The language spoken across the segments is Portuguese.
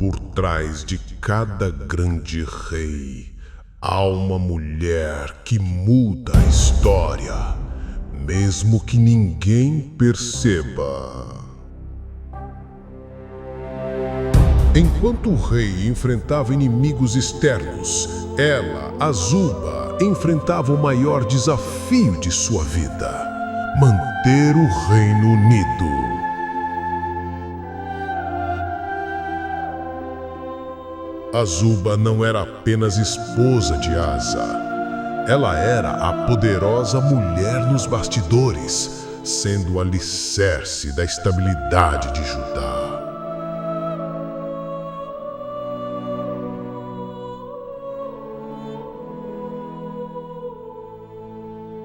Por trás de cada grande rei, há uma mulher que muda a história, mesmo que ninguém perceba. Enquanto o rei enfrentava inimigos externos, ela, Azuba, enfrentava o maior desafio de sua vida: manter o reino unido. Azuba não era apenas esposa de Asa. Ela era a poderosa mulher nos bastidores, sendo o alicerce da estabilidade de Judá.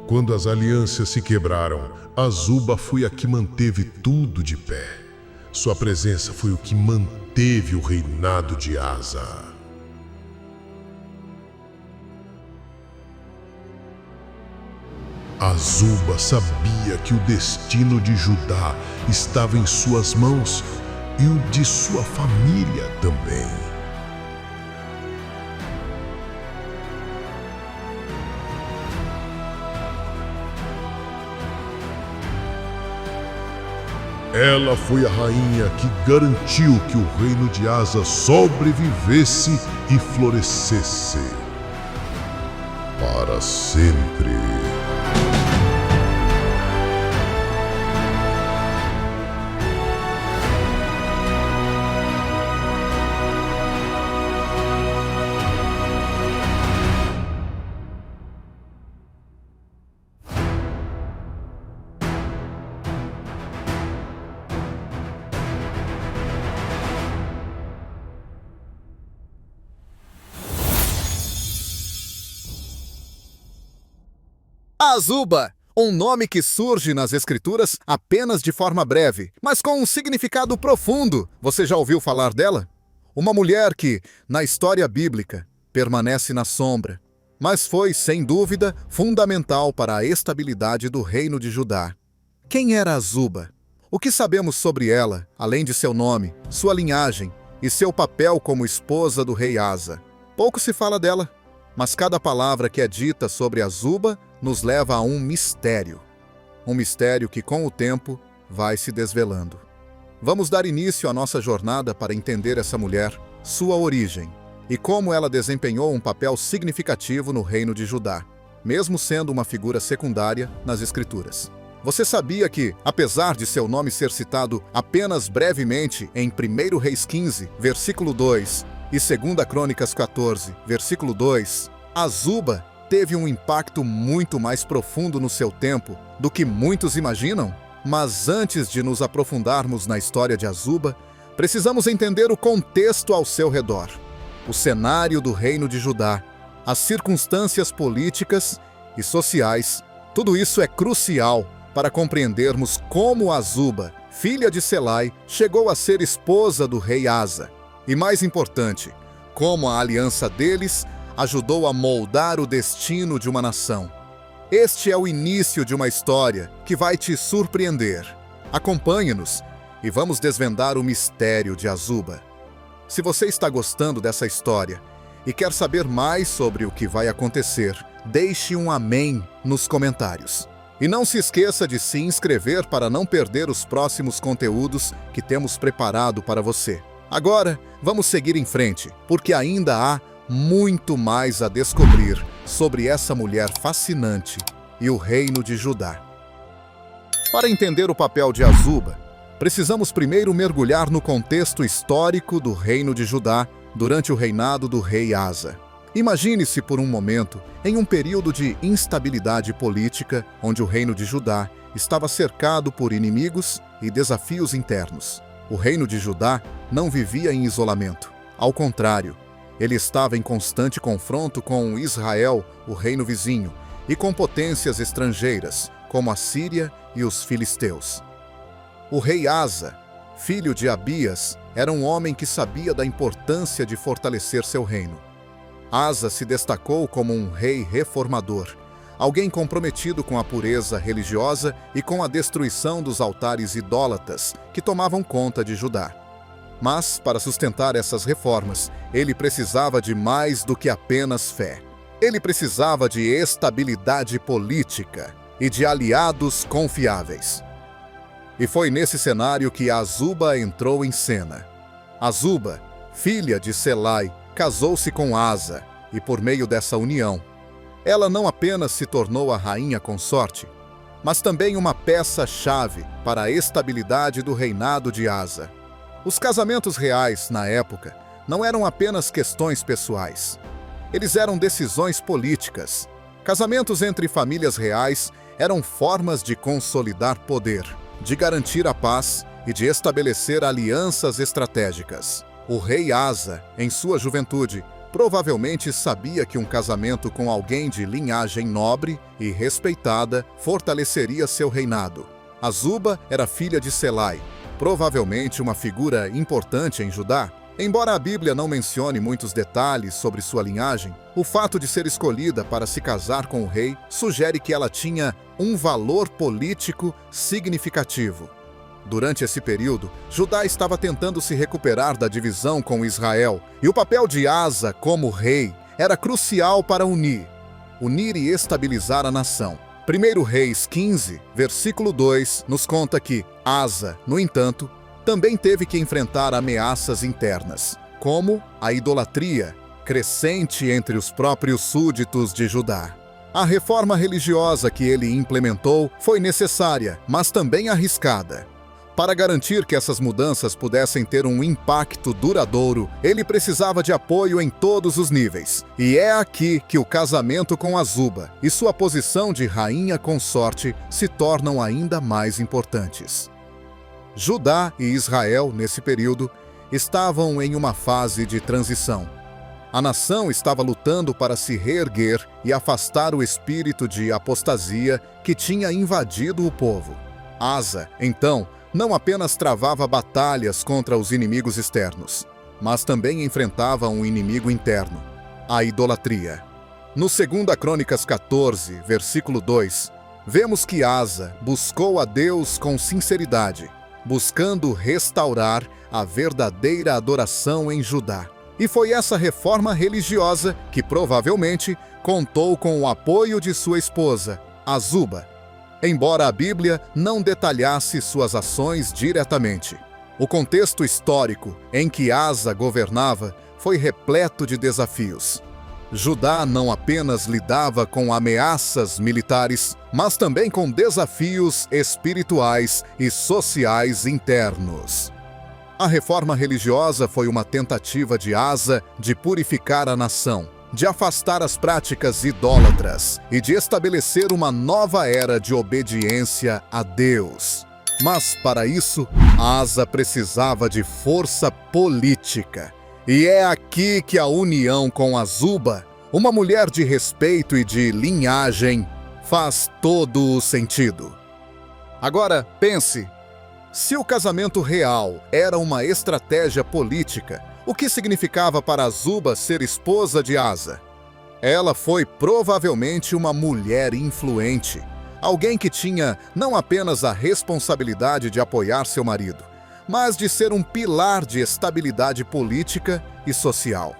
Quando as alianças se quebraram, Azuba foi a que manteve tudo de pé. Sua presença foi o que manteve o reinado de Asa. Azuba sabia que o destino de Judá estava em suas mãos e o de sua família também. Ela foi a rainha que garantiu que o reino de Asa sobrevivesse e florescesse para sempre. Azuba, um nome que surge nas escrituras apenas de forma breve, mas com um significado profundo. Você já ouviu falar dela? Uma mulher que, na história bíblica, permanece na sombra, mas foi, sem dúvida, fundamental para a estabilidade do reino de Judá. Quem era Azuba? O que sabemos sobre ela, além de seu nome, sua linhagem e seu papel como esposa do rei Asa? Pouco se fala dela, mas cada palavra que é dita sobre Azuba nos leva a um mistério. Um mistério que, com o tempo, vai se desvelando. Vamos dar início à nossa jornada para entender essa mulher, sua origem e como ela desempenhou um papel significativo no reino de Judá, mesmo sendo uma figura secundária nas Escrituras. Você sabia que, apesar de seu nome ser citado apenas brevemente em 1 Reis 15, versículo 2, e 2 Crônicas 14, versículo 2, Azuba teve um impacto muito mais profundo no seu tempo do que muitos imaginam? Mas antes de nos aprofundarmos na história de Azuba, precisamos entender o contexto ao seu redor, o cenário do reino de Judá, as circunstâncias políticas e sociais. Tudo isso é crucial para compreendermos como Azuba, filha de Selai, chegou a ser esposa do rei Asa. E mais importante, como a aliança deles ajudou a moldar o destino de uma nação. Este é o início de uma história que vai te surpreender. Acompanhe-nos e vamos desvendar o mistério de Azuba. Se você está gostando dessa história e quer saber mais sobre o que vai acontecer, deixe um amém nos comentários. E não se esqueça de se inscrever para não perder os próximos conteúdos que temos preparado para você. Agora, vamos seguir em frente, porque ainda há muito mais a descobrir sobre essa mulher fascinante e o reino de Judá. Para entender o papel de Azuba, precisamos primeiro mergulhar no contexto histórico do reino de Judá durante o reinado do rei Asa. Imagine-se por um momento em um período de instabilidade política, onde o reino de Judá estava cercado por inimigos e desafios internos. O reino de Judá não vivia em isolamento. Ao contrário, ele estava em constante confronto com Israel, o reino vizinho, e com potências estrangeiras, como a Síria e os filisteus. O rei Asa, filho de Abias, era um homem que sabia da importância de fortalecer seu reino. Asa se destacou como um rei reformador, alguém comprometido com a pureza religiosa e com a destruição dos altares idólatras que tomavam conta de Judá. Mas, para sustentar essas reformas, ele precisava de mais do que apenas fé. Ele precisava de estabilidade política e de aliados confiáveis. E foi nesse cenário que Azuba entrou em cena. Azuba, filha de Selai, casou-se com Asa, e por meio dessa união, ela não apenas se tornou a rainha consorte, mas também uma peça-chave para a estabilidade do reinado de Asa. Os casamentos reais, na época, não eram apenas questões pessoais. Eles eram decisões políticas. Casamentos entre famílias reais eram formas de consolidar poder, de garantir a paz e de estabelecer alianças estratégicas. O rei Asa, em sua juventude, provavelmente sabia que um casamento com alguém de linhagem nobre e respeitada fortaleceria seu reinado. Azuba era filha de Selai, provavelmente uma figura importante em Judá. Embora a Bíblia não mencione muitos detalhes sobre sua linhagem, o fato de ser escolhida para se casar com o rei sugere que ela tinha um valor político significativo. Durante esse período, Judá estava tentando se recuperar da divisão com Israel, e o papel de Asa como rei era crucial para unir e estabilizar a nação. 1 Reis 15, versículo 2, nos conta que Asa, no entanto, também teve que enfrentar ameaças internas, como a idolatria crescente entre os próprios súditos de Judá. A reforma religiosa que ele implementou foi necessária, mas também arriscada. Para garantir que essas mudanças pudessem ter um impacto duradouro, ele precisava de apoio em todos os níveis. E é aqui que o casamento com Azuba e sua posição de rainha consorte se tornam ainda mais importantes. Judá e Israel, nesse período, estavam em uma fase de transição. A nação estava lutando para se reerguer e afastar o espírito de apostasia que tinha invadido o povo. Asa, então, não apenas travava batalhas contra os inimigos externos, mas também enfrentava um inimigo interno, a idolatria. No 2 Crônicas 14, versículo 2, vemos que Asa buscou a Deus com sinceridade, buscando restaurar a verdadeira adoração em Judá. E foi essa reforma religiosa que provavelmente contou com o apoio de sua esposa, Azuba, embora a Bíblia não detalhasse suas ações diretamente. O contexto histórico em que Asa governava foi repleto de desafios. Judá não apenas lidava com ameaças militares, mas também com desafios espirituais e sociais internos. A reforma religiosa foi uma tentativa de Asa de purificar a nação, de afastar as práticas idólatras e de estabelecer uma nova era de obediência a Deus. Mas, para isso, Asa precisava de força política. E é aqui que a união com Azuba, uma mulher de respeito e de linhagem, faz todo o sentido. Agora, pense, se o casamento real era uma estratégia política, o que significava para Azuba ser esposa de Asa? Ela foi provavelmente uma mulher influente, alguém que tinha não apenas a responsabilidade de apoiar seu marido, mas de ser um pilar de estabilidade política e social.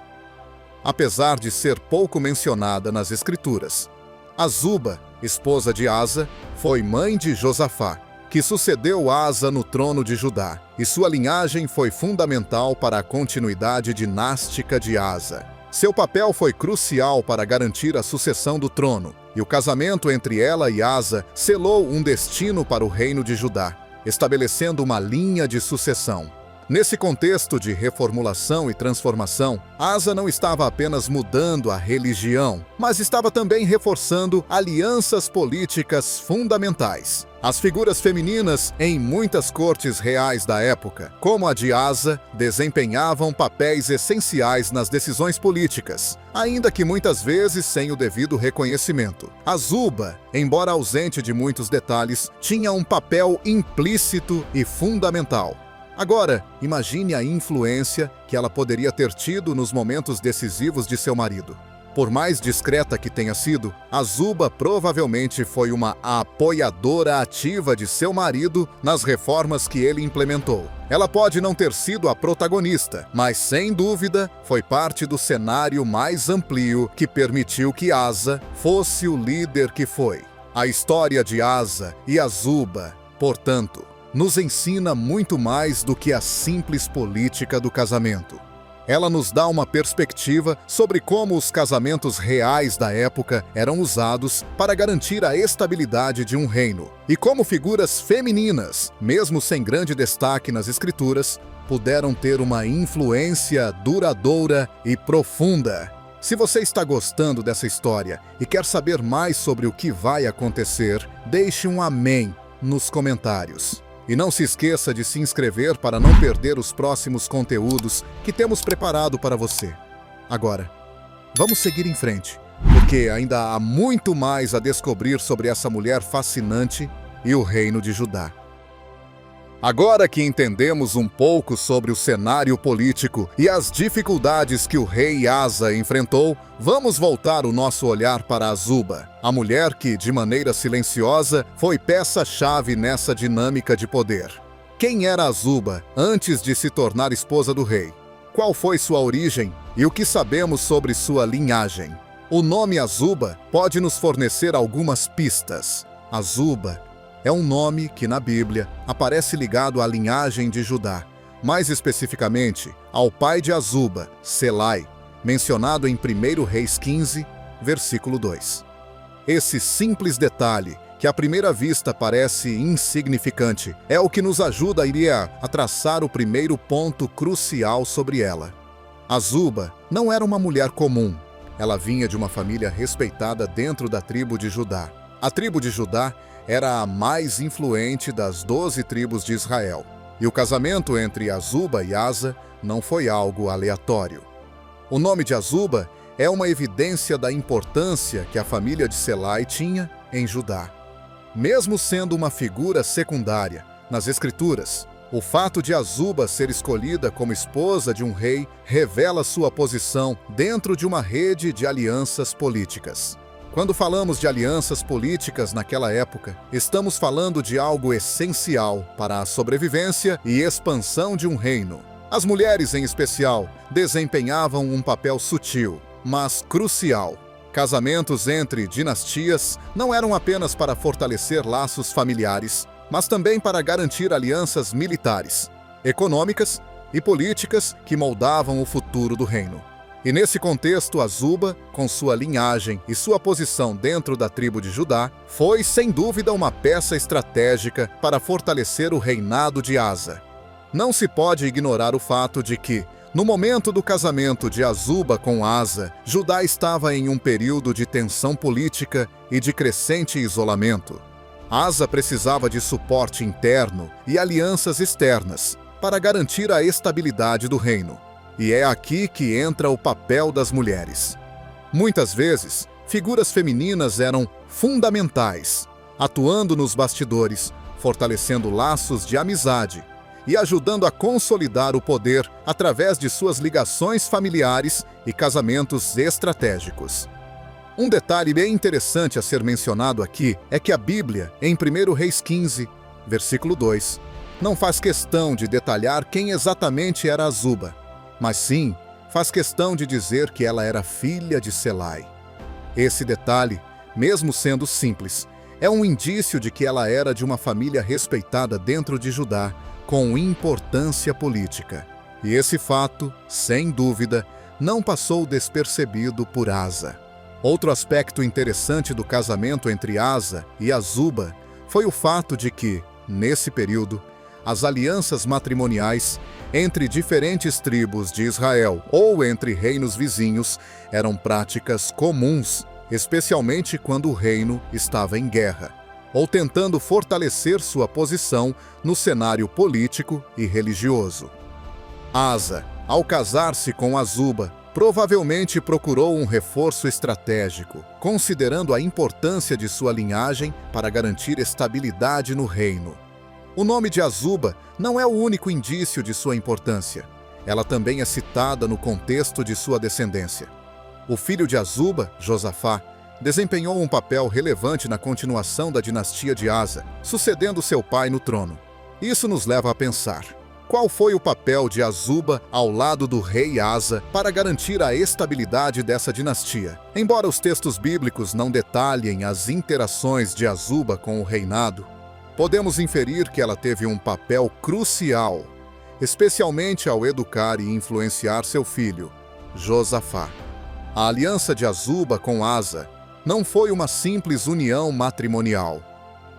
Apesar de ser pouco mencionada nas Escrituras, Azuba, esposa de Asa, foi mãe de Josafá, que sucedeu Asa no trono de Judá, e sua linhagem foi fundamental para a continuidade dinástica de Asa. Seu papel foi crucial para garantir a sucessão do trono, e o casamento entre ela e Asa selou um destino para o reino de Judá, estabelecendo uma linha de sucessão. Nesse contexto de reformulação e transformação, Asa não estava apenas mudando a religião, mas estava também reforçando alianças políticas fundamentais. As figuras femininas em muitas cortes reais da época, como a de Asa, desempenhavam papéis essenciais nas decisões políticas, ainda que muitas vezes sem o devido reconhecimento. Azuba, embora ausente de muitos detalhes, tinha um papel implícito e fundamental. Agora, imagine a influência que ela poderia ter tido nos momentos decisivos de seu marido. Por mais discreta que tenha sido, Azuba provavelmente foi uma apoiadora ativa de seu marido nas reformas que ele implementou. Ela pode não ter sido a protagonista, mas sem dúvida foi parte do cenário mais amplo que permitiu que Asa fosse o líder que foi. A história de Asa e Azuba, portanto, nos ensina muito mais do que a simples política do casamento. Ela nos dá uma perspectiva sobre como os casamentos reais da época eram usados para garantir a estabilidade de um reino, e como figuras femininas, mesmo sem grande destaque nas escrituras, puderam ter uma influência duradoura e profunda. Se você está gostando dessa história e quer saber mais sobre o que vai acontecer, deixe um amém nos comentários. E não se esqueça de se inscrever para não perder os próximos conteúdos que temos preparado para você. Agora, vamos seguir em frente, porque ainda há muito mais a descobrir sobre essa mulher fascinante e o reino de Judá. Agora que entendemos um pouco sobre o cenário político e as dificuldades que o rei Asa enfrentou, vamos voltar o nosso olhar para Azuba, a mulher que, de maneira silenciosa, foi peça-chave nessa dinâmica de poder. Quem era Azuba antes de se tornar esposa do rei? Qual foi sua origem e o que sabemos sobre sua linhagem? O nome Azuba pode nos fornecer algumas pistas. Azuba é um nome que, na Bíblia, aparece ligado à linhagem de Judá, mais especificamente ao pai de Azuba, Selai, mencionado em 1 Reis 15, versículo 2. Esse simples detalhe, que à primeira vista parece insignificante, é o que nos ajuda a traçar o primeiro ponto crucial sobre ela. Azuba não era uma mulher comum. Ela vinha de uma família respeitada dentro da tribo de Judá. A tribo de Judá era a mais influente das 12 tribos de Israel, e o casamento entre Azuba e Asa não foi algo aleatório. O nome de Azuba é uma evidência da importância que a família de Selai tinha em Judá. Mesmo sendo uma figura secundária nas Escrituras, o fato de Azuba ser escolhida como esposa de um rei revela sua posição dentro de uma rede de alianças políticas. Quando falamos de alianças políticas naquela época, estamos falando de algo essencial para a sobrevivência e expansão de um reino. As mulheres, em especial, desempenhavam um papel sutil, mas crucial. Casamentos entre dinastias não eram apenas para fortalecer laços familiares, mas também para garantir alianças militares, econômicas e políticas que moldavam o futuro do reino. E nesse contexto, Azuba, com sua linhagem e sua posição dentro da tribo de Judá, foi sem dúvida uma peça estratégica para fortalecer o reinado de Asa. Não se pode ignorar o fato de que, no momento do casamento de Azuba com Asa, Judá estava em um período de tensão política e de crescente isolamento. Asa precisava de suporte interno e alianças externas para garantir a estabilidade do reino. E é aqui que entra o papel das mulheres. Muitas vezes, figuras femininas eram fundamentais, atuando nos bastidores, fortalecendo laços de amizade e ajudando a consolidar o poder através de suas ligações familiares e casamentos estratégicos. Um detalhe bem interessante a ser mencionado aqui é que a Bíblia, em 1 Reis 15, versículo 2, não faz questão de detalhar quem exatamente era Azuba, mas sim faz questão de dizer que ela era filha de Selai. Esse detalhe, mesmo sendo simples, é um indício de que ela era de uma família respeitada dentro de Judá, com importância política. E esse fato, sem dúvida, não passou despercebido por Asa. Outro aspecto interessante do casamento entre Asa e Azuba foi o fato de que, nesse período, as alianças matrimoniais entre diferentes tribos de Israel ou entre reinos vizinhos eram práticas comuns, especialmente quando o reino estava em guerra, ou tentando fortalecer sua posição no cenário político e religioso. Asa, ao casar-se com Azuba, provavelmente procurou um reforço estratégico, considerando a importância de sua linhagem para garantir estabilidade no reino. O nome de Azuba não é o único indício de sua importância. Ela também é citada no contexto de sua descendência. O filho de Azuba, Josafá, desempenhou um papel relevante na continuação da dinastia de Asa, sucedendo seu pai no trono. Isso nos leva a pensar: Qual foi o papel de Azuba ao lado do rei Asa para garantir a estabilidade dessa dinastia? Embora os textos bíblicos não detalhem as interações de Azuba com o reinado, podemos inferir que ela teve um papel crucial, especialmente ao educar e influenciar seu filho, Josafá. A aliança de Azuba com Asa não foi uma simples união matrimonial.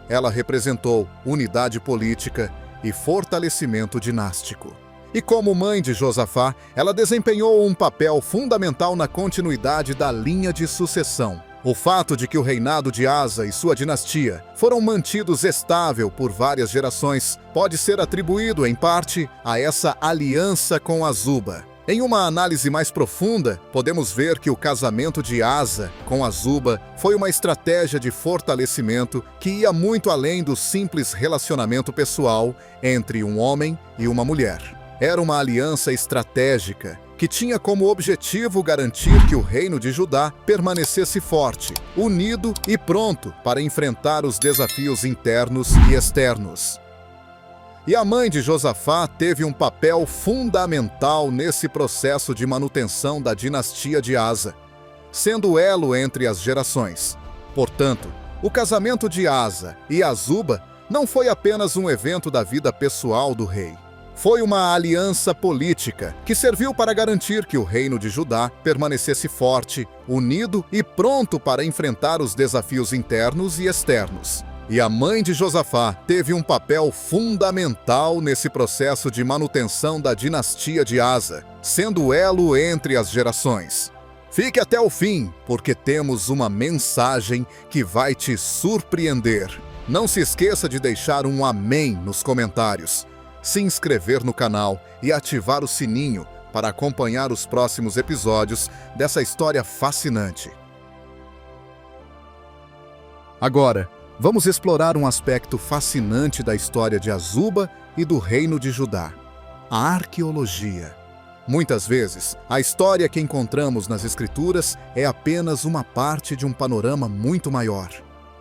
Ela representou unidade política e fortalecimento dinástico. E como mãe de Josafá, ela desempenhou um papel fundamental na continuidade da linha de sucessão. O fato de que o reinado de Asa e sua dinastia foram mantidos estável por várias gerações pode ser atribuído, em parte, a essa aliança com Azuba. Em uma análise mais profunda, podemos ver que o casamento de Asa com Azuba foi uma estratégia de fortalecimento que ia muito além do simples relacionamento pessoal entre um homem e uma mulher. Era uma aliança estratégica que tinha como objetivo garantir que o reino de Judá permanecesse forte, unido e pronto para enfrentar os desafios internos e externos. E a mãe de Josafá teve um papel fundamental nesse processo de manutenção da dinastia de Asa, sendo o elo entre as gerações. Portanto, o casamento de Asa e Azuba não foi apenas um evento da vida pessoal do rei. Foi uma aliança política que serviu para garantir que o reino de Judá permanecesse forte, unido e pronto para enfrentar os desafios internos e externos. E a mãe de Josafá teve um papel fundamental nesse processo de manutenção da dinastia de Asa, sendo o elo entre as gerações. Fique até o fim, porque temos uma mensagem que vai te surpreender. Não se esqueça de deixar um amém nos comentários, se inscrever no canal e ativar o sininho para acompanhar os próximos episódios dessa história fascinante. Agora, vamos explorar um aspecto fascinante da história de Azuba e do reino de Judá: a arqueologia. Muitas vezes, a história que encontramos nas Escrituras é apenas uma parte de um panorama muito maior.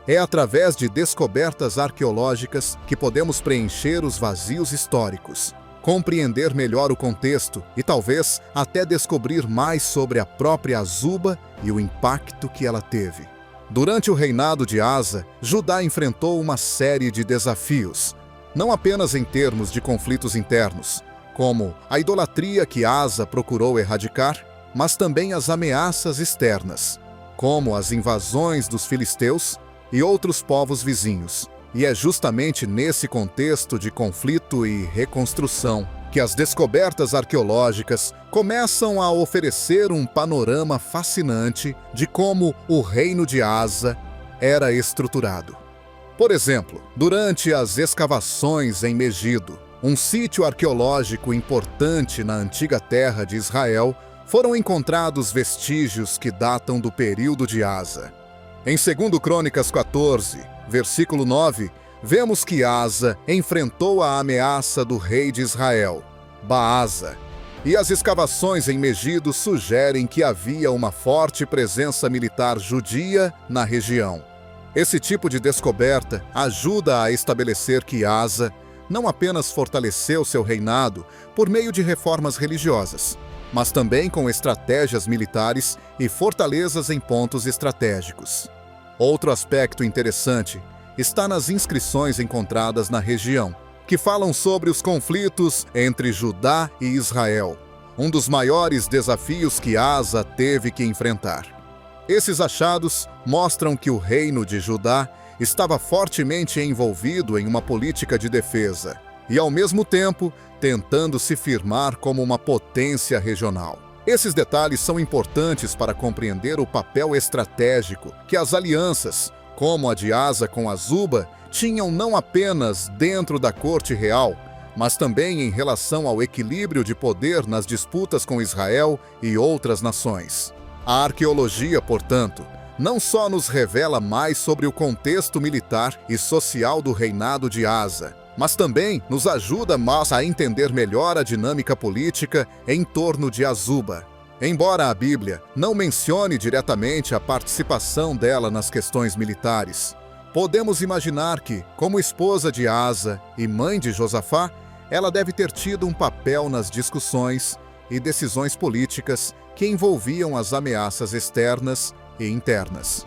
É através de descobertas arqueológicas que podemos preencher os vazios históricos, compreender melhor o contexto e talvez até descobrir mais sobre a própria Azuba e o impacto que ela teve. Durante o reinado de Asa, Judá enfrentou uma série de desafios, não apenas em termos de conflitos internos, como a idolatria que Asa procurou erradicar, mas também as ameaças externas, como as invasões dos filisteus e outros povos vizinhos. E é justamente nesse contexto de conflito e reconstrução que as descobertas arqueológicas começam a oferecer um panorama fascinante de como o reino de Asa era estruturado. Por exemplo, durante as escavações em Megido, um sítio arqueológico importante na antiga terra de Israel, foram encontrados vestígios que datam do período de Asa. Em 2 Crônicas 14, versículo 9, vemos que Asa enfrentou a ameaça do rei de Israel, Baasa, e as escavações em Megido sugerem que havia uma forte presença militar judia na região. Esse tipo de descoberta ajuda a estabelecer que Asa não apenas fortaleceu seu reinado por meio de reformas religiosas, mas também com estratégias militares e fortalezas em pontos estratégicos. Outro aspecto interessante está nas inscrições encontradas na região, que falam sobre os conflitos entre Judá e Israel, um dos maiores desafios que Asa teve que enfrentar. Esses achados mostram que o reino de Judá estava fortemente envolvido em uma política de defesa e, ao mesmo tempo, tentando se firmar como uma potência regional. Esses detalhes são importantes para compreender o papel estratégico que as alianças, como a de Asa com Azuba, tinham não apenas dentro da corte real, mas também em relação ao equilíbrio de poder nas disputas com Israel e outras nações. A arqueologia, portanto, não só nos revela mais sobre o contexto militar e social do reinado de Asa, mas também nos ajuda a entender melhor a dinâmica política em torno de Azuba. Embora a Bíblia não mencione diretamente a participação dela nas questões militares, podemos imaginar que, como esposa de Asa e mãe de Josafá, ela deve ter tido um papel nas discussões e decisões políticas que envolviam as ameaças externas e internas.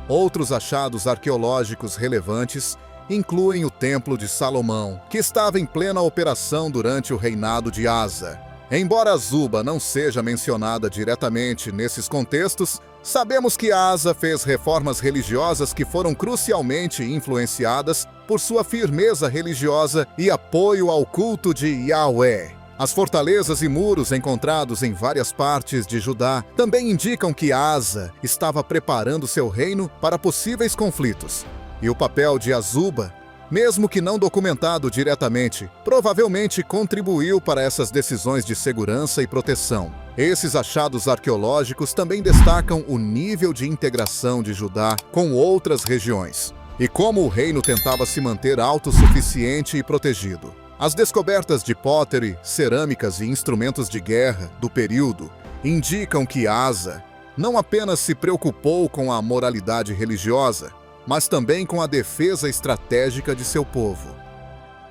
Outros achados arqueológicos relevantes incluem o Templo de Salomão, que estava em plena operação durante o reinado de Asa. Embora Azuba não seja mencionada diretamente nesses contextos, sabemos que Asa fez reformas religiosas que foram crucialmente influenciadas por sua firmeza religiosa e apoio ao culto de Yahweh. As fortalezas e muros encontrados em várias partes de Judá também indicam que Asa estava preparando seu reino para possíveis conflitos. E o papel de Azuba, mesmo que não documentado diretamente, provavelmente contribuiu para essas decisões de segurança e proteção. Esses achados arqueológicos também destacam o nível de integração de Judá com outras regiões e como o reino tentava se manter autossuficiente e protegido. As descobertas de pottery, cerâmicas e instrumentos de guerra do período indicam que Asa não apenas se preocupou com a moralidade religiosa, mas também com a defesa estratégica de seu povo.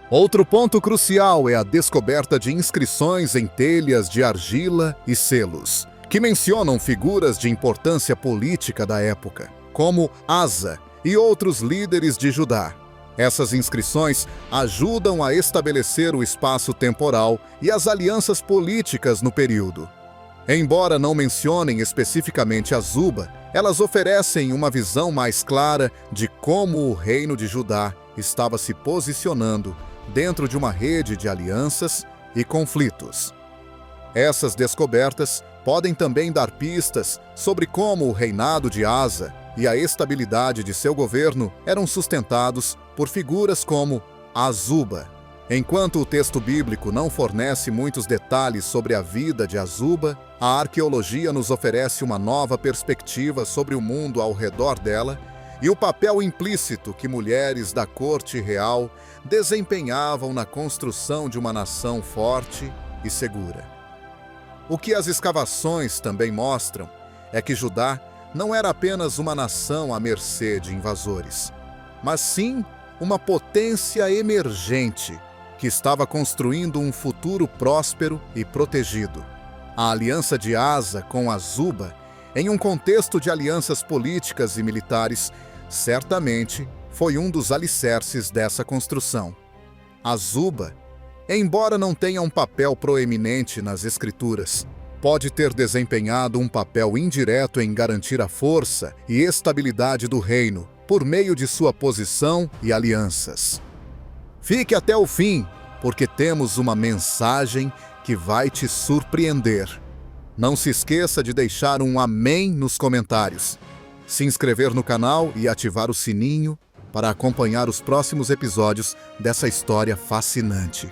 Outro ponto crucial é a descoberta de inscrições em telhas de argila e selos, que mencionam figuras de importância política da época, como Asa e outros líderes de Judá. Essas inscrições ajudam a estabelecer o espaço temporal e as alianças políticas no período. Embora não mencionem especificamente Azuba, elas oferecem uma visão mais clara de como o reino de Judá estava se posicionando dentro de uma rede de alianças e conflitos. Essas descobertas podem também dar pistas sobre como o reinado de Asa e a estabilidade de seu governo eram sustentados por figuras como Azuba. Enquanto o texto bíblico não fornece muitos detalhes sobre a vida de Azuba, a arqueologia nos oferece uma nova perspectiva sobre o mundo ao redor dela e o papel implícito que mulheres da corte real desempenhavam na construção de uma nação forte e segura. O que as escavações também mostram é que Judá não era apenas uma nação à mercê de invasores, mas sim uma potência emergente que estava construindo um futuro próspero e protegido. A aliança de Asa com Azuba, em um contexto de alianças políticas e militares, certamente foi um dos alicerces dessa construção. Azuba, embora não tenha um papel proeminente nas escrituras, pode ter desempenhado um papel indireto em garantir a força e estabilidade do reino por meio de sua posição e alianças. Fique até o fim, porque temos uma mensagem que vai te surpreender. Não se esqueça de deixar um amém nos comentários, se inscrever no canal e ativar o sininho para acompanhar os próximos episódios dessa história fascinante.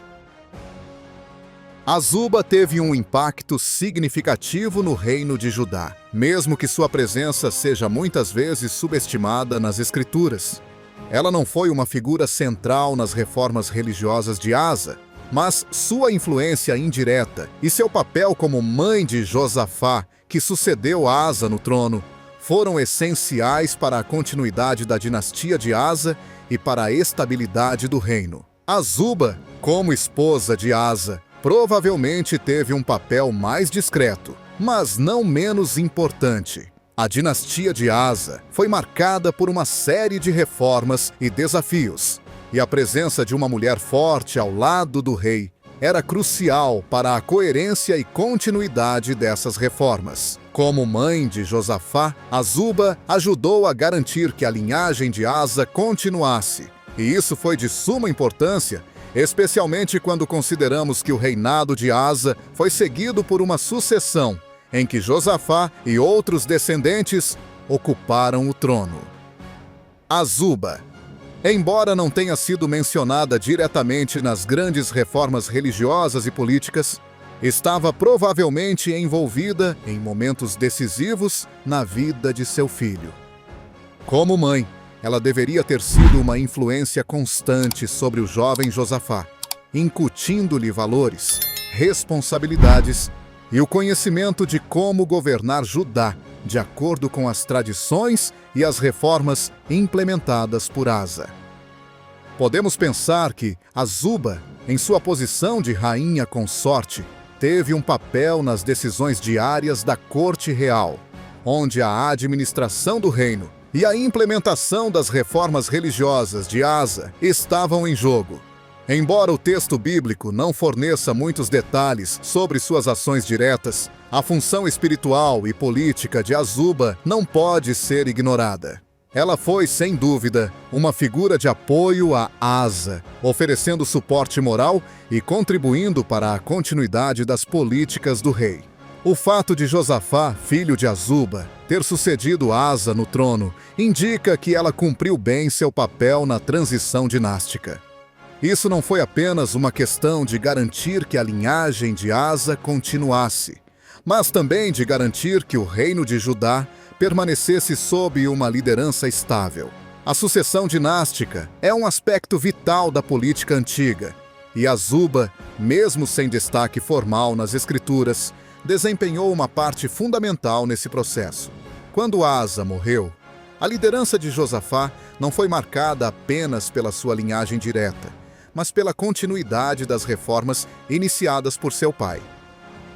Azuba teve um impacto significativo no reino de Judá, mesmo que sua presença seja muitas vezes subestimada nas escrituras. Ela não foi uma figura central nas reformas religiosas de Asa, mas sua influência indireta e seu papel como mãe de Josafá, que sucedeu Asa no trono, foram essenciais para a continuidade da dinastia de Asa e para a estabilidade do reino. Azuba, como esposa de Asa, provavelmente teve um papel mais discreto, mas não menos importante. A dinastia de Asa foi marcada por uma série de reformas e desafios, e a presença de uma mulher forte ao lado do rei era crucial para a coerência e continuidade dessas reformas. Como mãe de Josafá, Azuba ajudou a garantir que a linhagem de Asa continuasse, e isso foi de suma importância, especialmente quando consideramos que o reinado de Asa foi seguido por uma sucessão em que Josafá e outros descendentes ocuparam o trono. Azuba, embora não tenha sido mencionada diretamente nas grandes reformas religiosas e políticas, estava provavelmente envolvida em momentos decisivos na vida de seu filho. Como mãe, ela deveria ter sido uma influência constante sobre o jovem Josafá, incutindo-lhe valores, responsabilidades e o conhecimento de como governar Judá, de acordo com as tradições e as reformas implementadas por Asa. Podemos pensar que Azuba, em sua posição de rainha consorte, teve um papel nas decisões diárias da corte real, onde a administração do reino e a implementação das reformas religiosas de Asa estavam em jogo. Embora o texto bíblico não forneça muitos detalhes sobre suas ações diretas, a função espiritual e política de Azuba não pode ser ignorada. Ela foi, sem dúvida, uma figura de apoio a Asa, oferecendo suporte moral e contribuindo para a continuidade das políticas do rei. O fato de Josafá, filho de Azuba, ter sucedido Asa no trono indica que ela cumpriu bem seu papel na transição dinástica. Isso não foi apenas uma questão de garantir que a linhagem de Asa continuasse, mas também de garantir que o reino de Judá permanecesse sob uma liderança estável. A sucessão dinástica é um aspecto vital da política antiga, e Azuba, mesmo sem destaque formal nas escrituras, desempenhou uma parte fundamental nesse processo. Quando Asa morreu, a liderança de Josafá não foi marcada apenas pela sua linhagem direta, mas pela continuidade das reformas iniciadas por seu pai.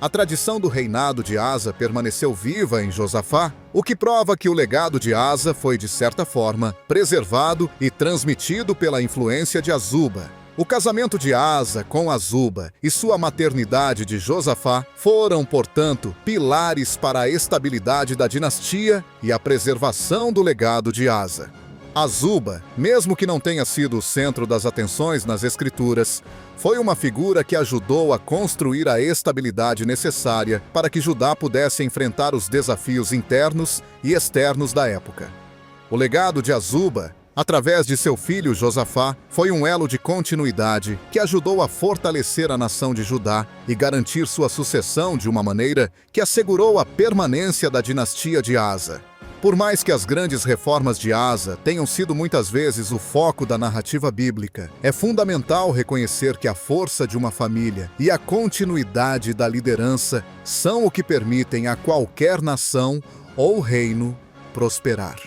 A tradição do reinado de Asa permaneceu viva em Josafá, o que prova que o legado de Asa foi, de certa forma, preservado e transmitido pela influência de Azuba. O casamento de Asa com Azuba e sua maternidade de Josafá foram, portanto, pilares para a estabilidade da dinastia e a preservação do legado de Asa. Azuba, mesmo que não tenha sido o centro das atenções nas escrituras, foi uma figura que ajudou a construir a estabilidade necessária para que Judá pudesse enfrentar os desafios internos e externos da época. O legado de Azuba, através de seu filho Josafá, foi um elo de continuidade que ajudou a fortalecer a nação de Judá e garantir sua sucessão de uma maneira que assegurou a permanência da dinastia de Asa. Por mais que as grandes reformas de Asa tenham sido muitas vezes o foco da narrativa bíblica, é fundamental reconhecer que a força de uma família e a continuidade da liderança são o que permitem a qualquer nação ou reino prosperar.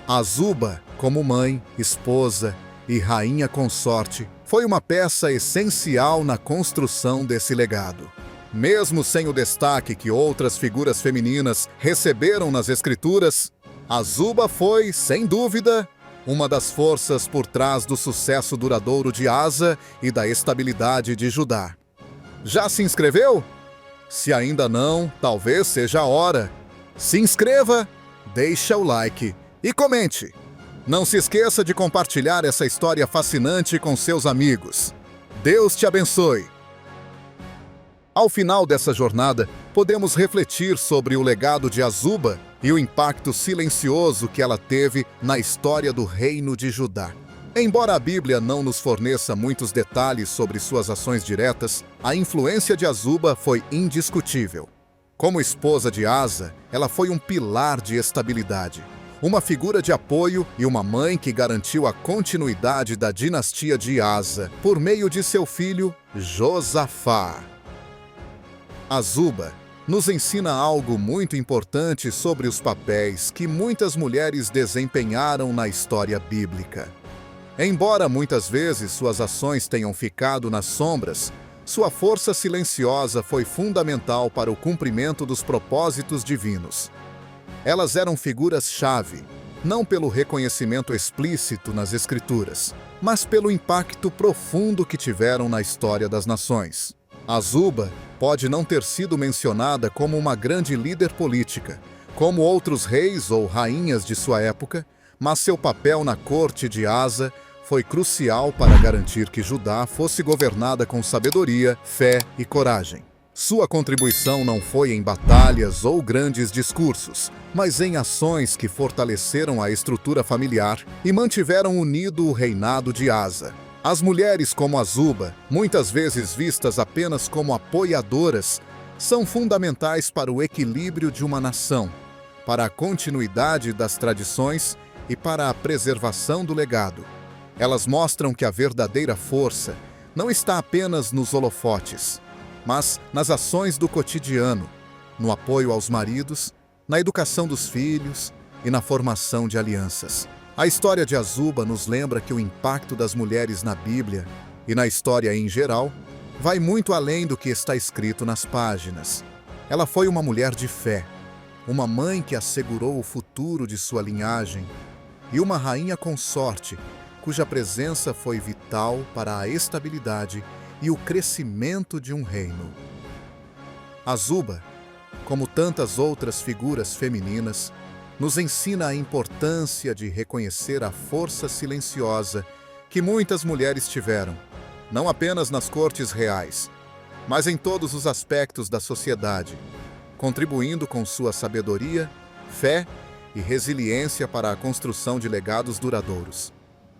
Azuba, como mãe, esposa e rainha consorte, foi uma peça essencial na construção desse legado. Mesmo sem o destaque que outras figuras femininas receberam nas escrituras, Azuba foi, sem dúvida, uma das forças por trás do sucesso duradouro de Asa e da estabilidade de Judá. Já se inscreveu? Se ainda não, talvez seja a hora. Se inscreva, deixa o like e comente. Não se esqueça de compartilhar essa história fascinante com seus amigos. Deus te abençoe! Ao final dessa jornada, podemos refletir sobre o legado de Azuba e o impacto silencioso que ela teve na história do reino de Judá. Embora a Bíblia não nos forneça muitos detalhes sobre suas ações diretas, a influência de Azuba foi indiscutível. Como esposa de Asa, ela foi um pilar de estabilidade, uma figura de apoio e uma mãe que garantiu a continuidade da dinastia de Asa por meio de seu filho Josafá. Azuba nos ensina algo muito importante sobre os papéis que muitas mulheres desempenharam na história bíblica. Embora muitas vezes suas ações tenham ficado nas sombras, sua força silenciosa foi fundamental para o cumprimento dos propósitos divinos. Elas eram figuras-chave, não pelo reconhecimento explícito nas escrituras, mas pelo impacto profundo que tiveram na história das nações. Azuba pode não ter sido mencionada como uma grande líder política, como outros reis ou rainhas de sua época, mas seu papel na corte de Asa foi crucial para garantir que Judá fosse governada com sabedoria, fé e coragem. Sua contribuição não foi em batalhas ou grandes discursos, mas em ações que fortaleceram a estrutura familiar e mantiveram unido o reinado de Asa. As mulheres como Azuba, muitas vezes vistas apenas como apoiadoras, são fundamentais para o equilíbrio de uma nação, para a continuidade das tradições e para a preservação do legado. Elas mostram que a verdadeira força não está apenas nos holofotes, mas nas ações do cotidiano, no apoio aos maridos, na educação dos filhos e na formação de alianças. A história de Azuba nos lembra que o impacto das mulheres na Bíblia e na história em geral vai muito além do que está escrito nas páginas. Ela foi uma mulher de fé, uma mãe que assegurou o futuro de sua linhagem e uma rainha consorte cuja presença foi vital para a estabilidade e o crescimento de um reino. Azuba, como tantas outras figuras femininas, nos ensina a importância de reconhecer a força silenciosa que muitas mulheres tiveram, não apenas nas cortes reais, mas em todos os aspectos da sociedade, contribuindo com sua sabedoria, fé e resiliência para a construção de legados duradouros.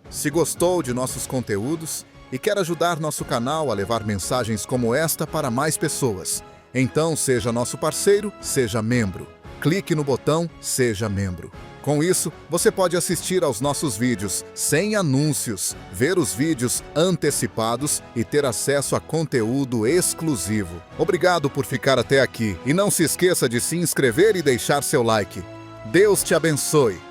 Se gostou de nossos conteúdos e quer ajudar nosso canal a levar mensagens como esta para mais pessoas, então seja nosso parceiro, seja membro. Clique no botão Seja Membro. Com isso, você pode assistir aos nossos vídeos sem anúncios, ver os vídeos antecipados e ter acesso a conteúdo exclusivo. Obrigado por ficar até aqui e não se esqueça de se inscrever e deixar seu like. Deus te abençoe!